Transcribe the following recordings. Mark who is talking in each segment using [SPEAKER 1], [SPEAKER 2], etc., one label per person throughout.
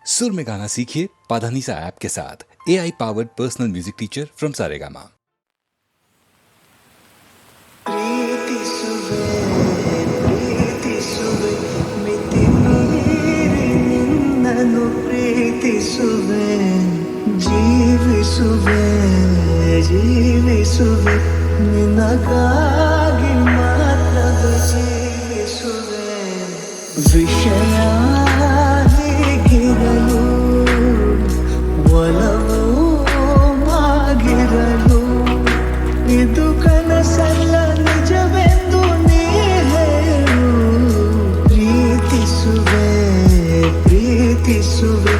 [SPEAKER 1] सुर में गाना सीखिए पाधानीसा ऐप के साथ। AI powered personal music teacher from Saregama.
[SPEAKER 2] Preeti सुबह प्रीति सुबह ಮಿತಿ ಮೀರಿ ನಿನ್ನನ್ನು ಪ್ರೀತಿಸುವೆ ಜೀವಿಸುವೆ ಜೀವಿಸುವೆ ನಿನಗಾಗಿ ಮಾತ್ರವೇ ಜೀವಿಸುವೆ ವಿಷಯ ಹೀಗಿರಲು ಒಲವು ಆಗಿರಲು ಇದು ಕನಸಲ್ಲ ನಿಜವೆಂದು ನೀ ಹೇಳು ಪ್ರೀತಿಸುವೆ ಪ್ರೀತಿಸುವೆ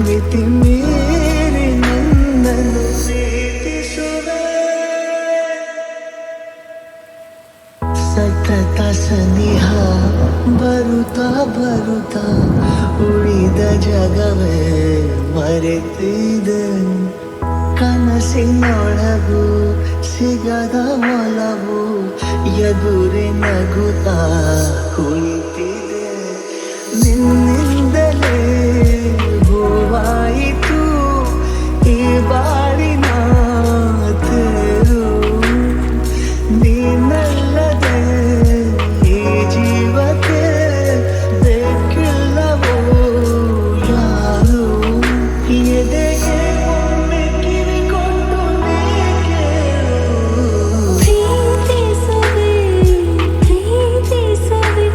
[SPEAKER 2] ಮಿತಿ ಮೀರಿ ನನ್ನನ್ನು ಪ್ರೀತಿಸುವೆ ಸತತ ಸನಿಹ ಬರುತ್ತಾ ಬರುತ್ತಾ ಉಳಿದ ಜಗವೇ ಮರೆತಿದೆ ಕನಸಿನೊಳಗು ಸಿಗದ ಒಲವು ಎದುರೆ ನಗುತ್ತಾ ಕುಳಿತಿದೆ ನಿನ್ನಿಂದಲೇ ಹೂವಾಯಿತು ಈ ಬಾಳಿನ ತೇರು ನೀನಲ್ಲದೆ ಈ ಜೀವಕ್ಕೆ ಬೇಕಿಲ್ಲವೋ ಯಾರು ಎದೆಗೆ ಒಮ್ಮೆ ಕಿವಿಕೊಂಡು ನೀ ಕೇಳು
[SPEAKER 3] ಪ್ರೀತಿಸುವೆ ಪ್ರೀತಿಸುವೆ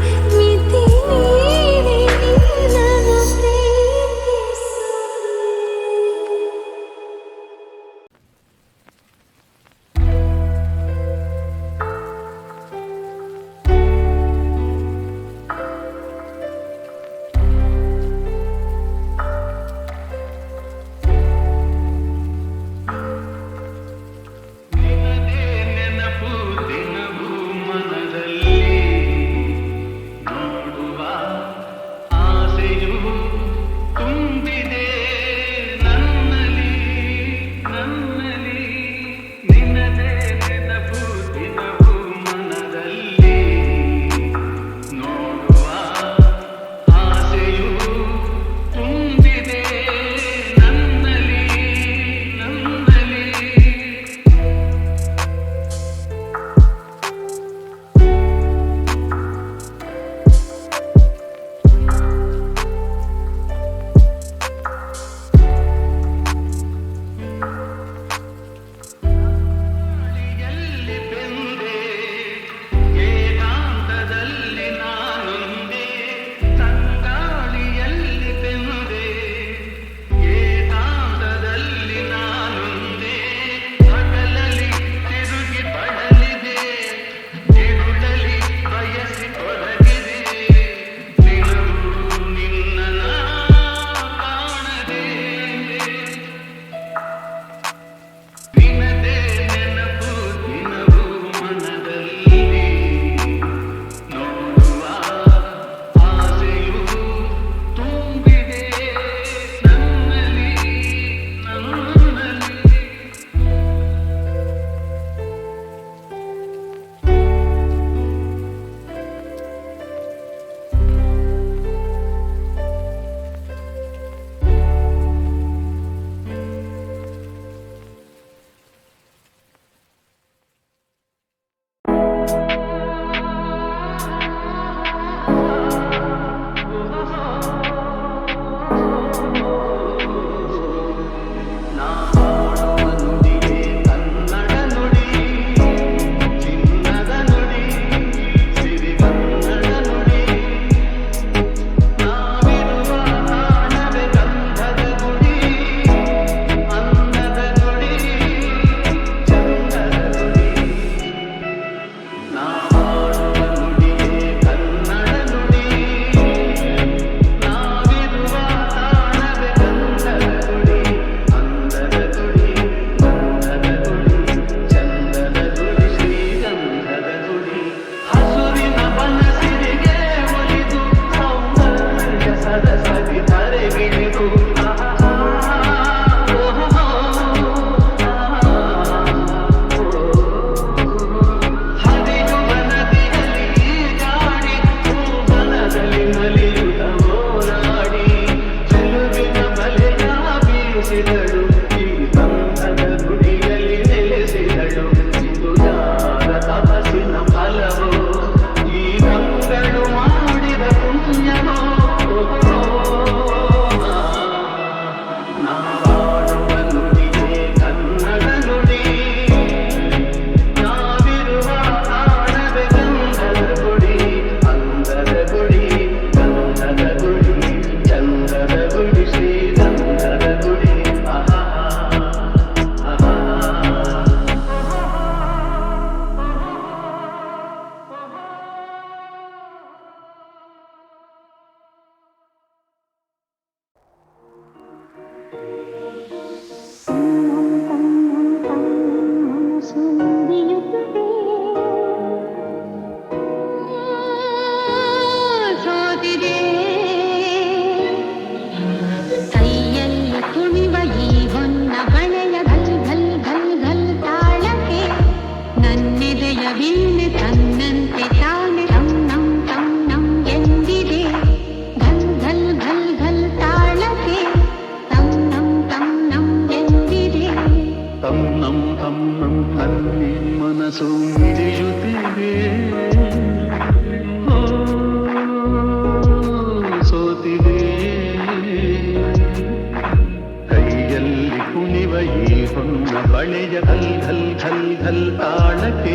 [SPEAKER 3] ಬಳೆಯ ಘಲ್ ಘಲ್ ಘಲ್ ಘಲ್ ತಾಳಕ್ಕೆ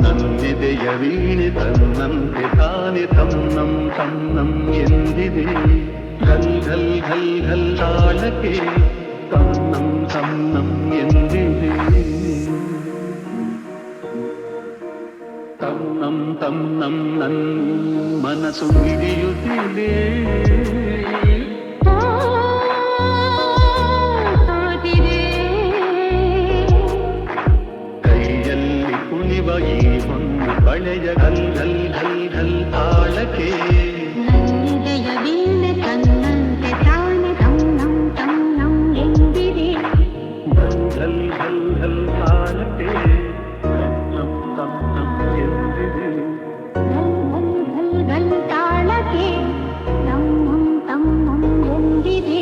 [SPEAKER 3] ನನ್ನೆದೆಯ ವೀಣೆ ತನ್ನಂತೆ ತಾನೆ ತನ್ನಂ ತನ್ನಂ ಎಂದಿದೆ. ಘಲ್ ಘಲ್ ಘಲ್ ಘಲ್ ತಾಳಕ್ಕೆ ತನ್ನಂ ತನ್ನಂ ಎಂದಿದೆ. ತನ್ನಂ ತನ್ನಂ ನನ್ ಮನಸ್ಸು ಹಿಡಿಯುತ್ತಿದೆ. ಕೈಯಲ್ಲಿ ಕುಣಿವ ಈ ಹೊನ್ನ ಬಳೆಯ ಘಲ್ ಘಲ್ ಘಲ್ ಘಲ್ ತಾಳಕ್ಕೆ
[SPEAKER 4] ನನ್ನೆದೆಯ ವೀಣೆ ತನ್ನಂತೆ ತಾನೆ ತನ್ನಂ ತನ್ನಂ ಎಂದಿದೆ.
[SPEAKER 3] ಘಲ್ ಘಲ್ ಘಲ್ ಘಲ್ ತಾಳಕ್ಕೆ ತನ್ನಂ ತನ್ನಂ ಎಂದಿದೆ.
[SPEAKER 4] ಘಲ್ ಘಲ್ ತಾಳಕ್ಕೆ ತನ್ನಂ ತನ್ನಂ ಎಂದಿದೆ.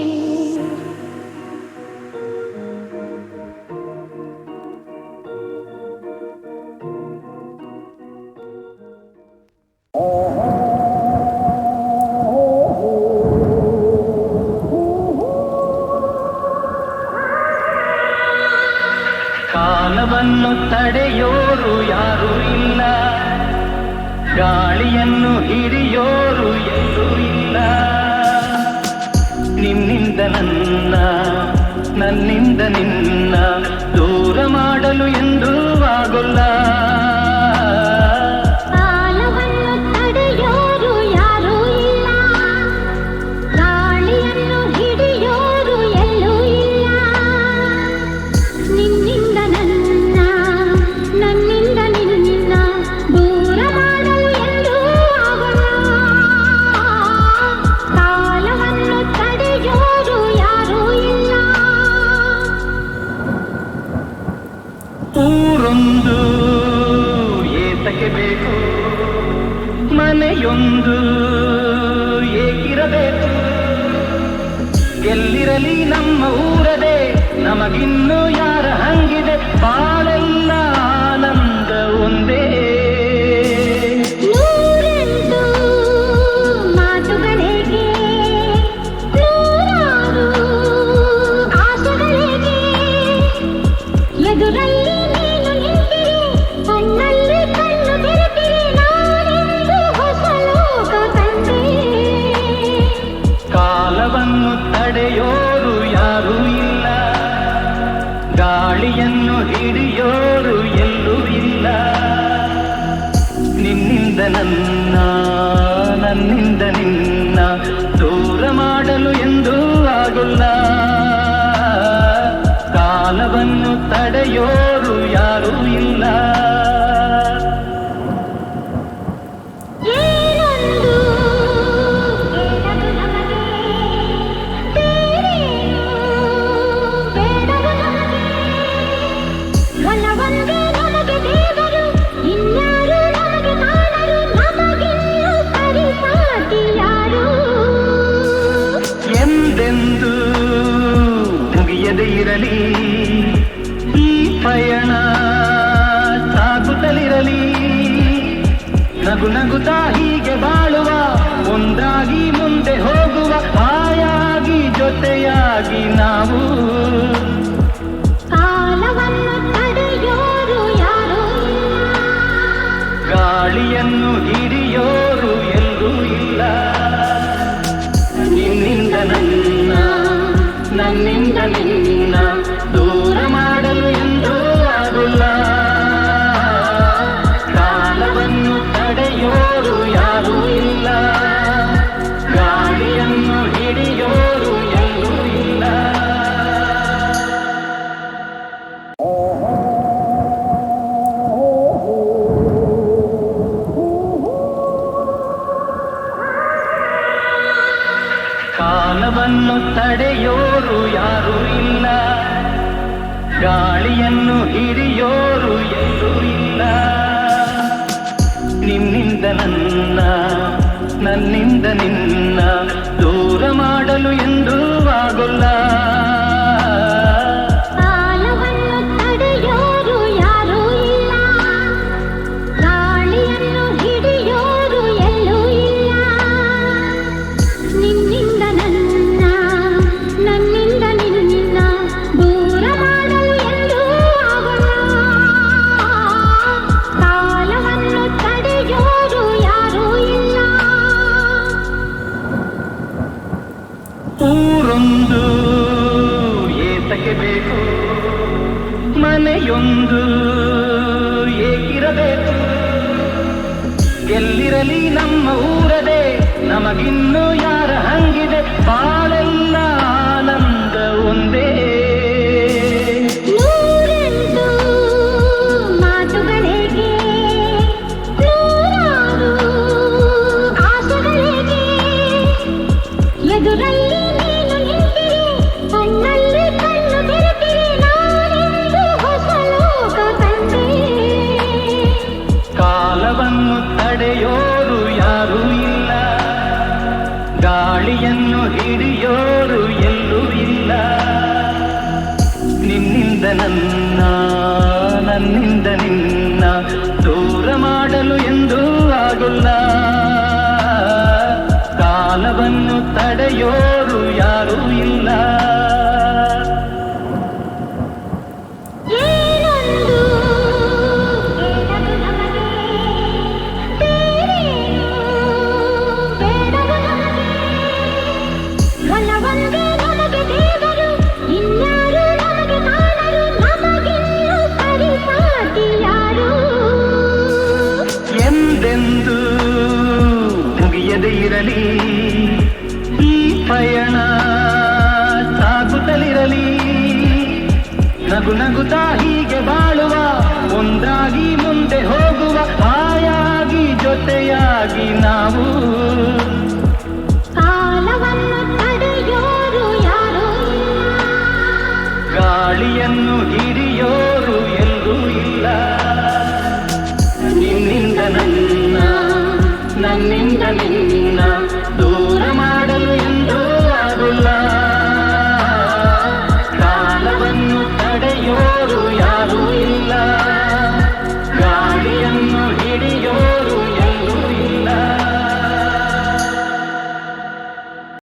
[SPEAKER 3] ಕಾಲವನ್ನು ತಡೆಯೋರು ಯಾರೂ ಇಲ್ಲ, ಗಾಳಿಯನ್ನು ಹಿಡಿಯೋರು ಎಲ್ಲೂ ಇಲ್ಲ. ನಿನ್ನಿಂದ ನನ್ನ, ನನ್ನಿಂದ ನಿನ್ನ ದೂರ ಮಾಡಲು ಎಂದೂ ಆಗೋಲ್ಲ.
[SPEAKER 4] ಕಾಲವನ್ನು ತಡೆಯೋರು ಯಾರೂ ಇಲ್ಲ, ಗಾಳಿಯನ್ನು ಹಿಡಿಯೋರು ಎಲ್ಲೂ ಇಲ್ಲ. ನಿನ್ನಿಂದ ನನ್ನ, ನನ್ನಿಂದ ನಿನ್ನ ದೂರ ಮಾಡಲು ಎಂದೂ ಆಗೋಲ್ಲ. ಕಾಲವನ್ನು ತಡೆಯೋರು ಯಾರೂ ಇಲ್ಲ.
[SPEAKER 3] ಊರೊಂದು ಏತಕ್ಕೆ ಬೇಕು, ಮನೆಯೊಂದು ಏಕಿರಬೇಕು. ಎಲ್ಲಿರಲಿ ನಮ್ಮ ಊರದೇ, ನಮಗಿನ್ನು ಯಾರ ಹಂಗಿದೆ. ಬಾಳೆಲ್ಲ ಆನಂದ ಒಂದೇ.
[SPEAKER 4] ನೂರೆಂಟು ಮಾತುಗಳಿಗೆ, ನೂರಾರು ಆಸೆಗಳಿಗೆ, ಎದುರಲ್ಲಿ ನೀನು ನಿಂತಿರಿ, ಕಣ್ಣಲ್ಲಿ ಕಣ್ಣು ಬೆರೆತಿರಿ, ನಾನೆಂದು ಹೊಸ ಲೋಕ ಕಂಡೆ.
[SPEAKER 3] ಕಾಲವನ್ನು ತಡೆಯೋರು ಯಾರೂ ಇಲ್ಲ, ಗಾಳಿಯನ್ನು ಹಿಡಿಯೋರು ಎಲ್ಲೂ ಇಲ್ಲ. ನಿನ್ನಿಂದ ನನ್ನ, ನನ್ನಿಂದ ನಿನ್ನ ದೂರ ಮಾಡಲು ಎಂದೂ ಆಗೋಲ್ಲ. ಕಾಲವನ್ನು ತಡೆಯೋರು ಯಾರೂ ಇಲ್ಲ.
[SPEAKER 4] ಏನೊಂದು ಬೇಡದು ನಮಗೆ, ಬೇರೇನು ಬೇಡದು ನಮಗೆ. ಒಲವೊಂದೇ ನಮಗೆ ದೇವರು, ಇನ್ಯಾರು ನಮಗೆ ಕಾಣರು. ನಮಗಿನ್ನು ಪರಿಪಾಟಿ ಯಾರು?
[SPEAKER 3] ಎಂದೆಂದು ಮುಗಿಯದೇ ಇರಲಿ ಈ ಪಯಣ, ಸಾಗುತ್ತಲಿರಲಿ. ನಗು ನಗುತ್ತಾ ಹೀಗೆ ಬಾಳುವ, ಒಂದಾಗಿ ಮುಂದೆ ಹೋಗುವ, ಹಾಯಾಗಿ ಜೊತೆಯಾಗಿ ನಾವು.
[SPEAKER 4] ಕಾಲವನ್ನು ತಡೆಯೋರು ಯಾರೂ ಇಲ್ಲ,
[SPEAKER 3] ಗಾಳಿಯನ್ನು ಹಿಡಿಯೋರು ಎಲ್ಲೂ ಇಲ್ಲ. ನಿನ್ನಿಂದ ನನ್ನ, ನನ್ನಿಂದ ನಿನ್ನ ದೂರ ಮಾಡಲು ಎಂದೂ ಆಗೋಲ್ಲ. ಕಾಲವನ್ನು ತಡೆಯೋರು ಯಾರೂ ಇಲ್ಲ, ಗಾಳಿಯನ್ನು ಹಿಡಿಯೋರು ಎಲ್ಲೂ ಇಲ್ಲ. ಕಾಲವನ್ನು ತಡೆಯೋರು ಯಾರೂ ಇಲ್ಲ, ಗಾಳಿಯನ್ನು ಹಿಡಿಯೋರು ಎಲ್ಲೂ ಇಲ್ಲ. ನಿನ್ನಿಂದ ನನ್ನ, ನನ್ನಿಂದ ನಿನ್ನ ದೂರ ಮಾಡಲು ಎಂದೂ ಆಗೋಲ್ಲ.
[SPEAKER 4] ಕಾಲವನ್ನು ತಡೆಯೋರು ಯಾರೂ ಇಲ್ಲ, ಗಾಳಿಯನ್ನು ಹಿಡಿಯೋರು ಎಲ್ಲೂ ಇಲ್ಲ. ನಿನ್ನಿಂದ ನನ್ನ, ನನ್ನಿಂದ ನಿನ್ನ ದೂರ ಮಾಡಲು ಎಂದೂ
[SPEAKER 3] ಒಂದು ಏತಕ್ಕೆ ಬೇಕು, ಮನೆಯೊಂದು ಏಕಿರಬೇಕು. ಎಲ್ಲಿರಲಿ ನಮ್ಮ ಊರದೆ, ನಮಗಿನ್ನು ಯಾರ ಹಂಗಿದೆ, ಬಾಳೆಲ್ಲ ಆನಂದ ಒಂದೇ.
[SPEAKER 4] ನೂರೆಂಟು ಮಾತುಗಳಿಗೆ, ನೂರಾರು ಆಸೆಗಳಿಗೆ, ಎದುರಲ್ಲಿ ನೀನು ನಿಂತಿರೆ, ಕಣ್ಣಲ್ಲಿ ಕಣ್ಣು ಬೆರೆತಿರೆ, ನಾನೆಂದು ಹೊಸ ಲೋಕ ಕಂಡೆ.
[SPEAKER 3] ಕಾಲವನ್ನು ತಡೆಯೋರು ಯಾರೂ ಇಲ್ಲ, ಗಾಳಿಯನ್ನು ಹಿಡಿಯೋರು ಎಲ್ಲೂ ಇಲ್ಲ. ನಿನ್ನಿಂದ ನನ್ನ, ನನ್ನಿಂದ ನಿನ್ನ ದೂರ ಮಾಡಲು ಎಂದೂ ಆಗುಲ್ಲ. ಕಾಲವನ್ನು ತಡೆಯೋರು ಯಾರೂ ಇಲ್ಲ.
[SPEAKER 4] ಏನೊಂದು ಬೇಡದು ನಮಗೆ, ಬೇರೇನು ಬೇಡದು ನಮಗೆ. ಒಲವೊಂದೇ ನಮಗೆ ದೇವರು, ಇನ್ಯಾರು ನಮಗೆ ಕಾಣರು, ನಮಗಿನ್ನು ಪರಿಪಾಟಿ ಯಾರು.
[SPEAKER 3] ಎಂದೆಂದು ಮುಗಿಯದೇ ಇರಲಿ ಈ ಪಯಣ, ಸಾಗುತ್ತಲಿರಲಿ. ನಗು ನಗುತ್ತಾ ಹೀಗೆ ಬಾಳುವ, ಒಂದಾಗಿ ಮುಂದೆ ಹೋಗುವ, ಹಾಯಾಗಿ ಜೊತೆಯಾಗಿ ನಾವು.